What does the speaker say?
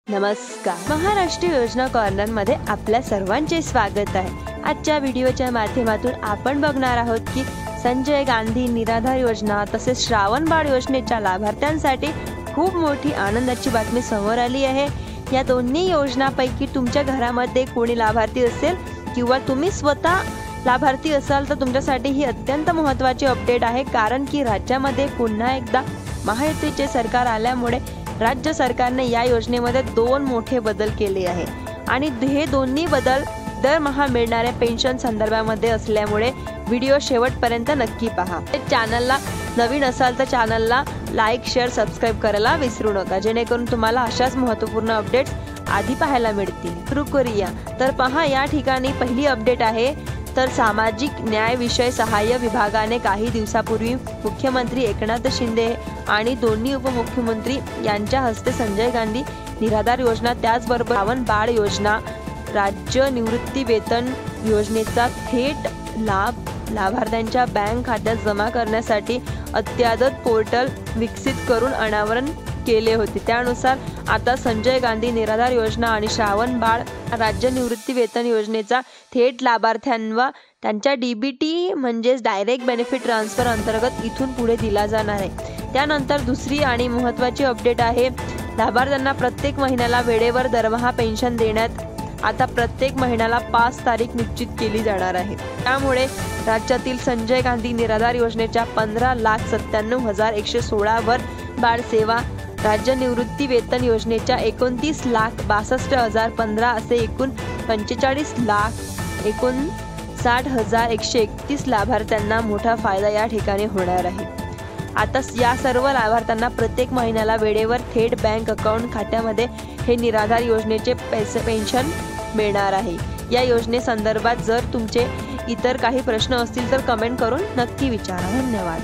नमस्कार, महाराष्ट्र योजना कॉर्नर मध्ये आपल्या सर्वांचे स्वागत आहे। आजच्या व्हिडिओच्या माध्यमातून आपण बघणार आहोत की संजय गांधी निराधार योजना तसेच श्रावण बाळ योजनेच्या लाभार्थ्यांसाठी खूप मोठी आनंदाची बातमी समोर आली आहे। या दोन्ही योजनांपैकी तुमच्या घरामध्ये कोणी लाभार्थी असेल किंवा तुम्ही स्वतः लाभार्थी असाल तर तुमच्यासाठी ही अत्यंत महत्त्वाची अपडेट आहे, कारण की राज्यामध्ये पुन्हा एकदा महायुतीचे सरकार आल्यामुळे राज्य सरकारने या योजनेमध्ये दोन मोठे बदल केले आहे आणि हे दोन्ही बदल दरमहा मिळणाऱ्या पेन्शन संदर्भामध्ये असल्यामुळे व्हिडिओ शेवटपर्यंत नक्की पहा। चॅनलला नवीन असाल तर चॅनलला लाईक, शेअर, सबस्क्राइब करायला विसरू नका, जेणेकरून तुम्हाला अशाच महत्त्वपूर्ण अपडेट्स आधी पाहायला मिळतील। सुरू करूया। तर पहा, या ठिकाणी पहिली अपडेट आहे तर सामाजिक न्याय विषय सहाय्य विभागाने काही दिवसापूर्वी मुख्यमंत्री एकनाथ शिंदे आणि दोन्ही उपमुख्यमंत्री यांच्या हस्ते संजय गांधी निराधार योजना त्याचबरोबर श्रावण बाळ योजना राज्य निवृत्ती वेतन योजनेचा थेट लाभ लाभार्थ्यांच्या बँक खात्यात जमा करण्यासाठी अत्याधुनिक पोर्टल विकसित करून अनावरण केले होते। त्यानुसार आता संजय गांधी निराधार योजना आणि श्रावण बाळ राज्य निवृत्ती वेतन योजनेचा थेट लाभार्थ्यांना त्यांच्या डीबीटी म्हणजेच डायरेक्ट बेनिफिट ट्रान्सफर अंतर्गत इथून पुढे दिला जाणार आहे। त्यानंतर दुसरी आणि महत्त्वाची अपडेट आहे, लाभार्थ्यांना प्रत्येक महिन्याला वेळेवर दरमहा पेन्शन देण्यात आता प्रत्येक महिन्याला 5 तारीख निश्चित केली जाणार आहे। त्यामुळे राज्यातील संजय गांधी निराधार योजनेच्या 15,97,116 वर बाळ सेवा राज्य निवृत्ती वेतन योजनेच्या 29,62,015 असे एकूण 45,59,131 लाभार्थ्यांना मोठा फायदा या ठिकाणी होणार आहे। आता या सर्व लाभार्थ्यांना प्रत्येक महिन्याला वेळेवर थेट बँक अकाउंट खात्यामध्ये हे निराधार योजनेचे पेन्शन मिळणार आहे। या योजनेसंदर्भात जर तुमचे इतर काही प्रश्न असतील तर कमेंट करून नक्की विचारा। धन्यवाद।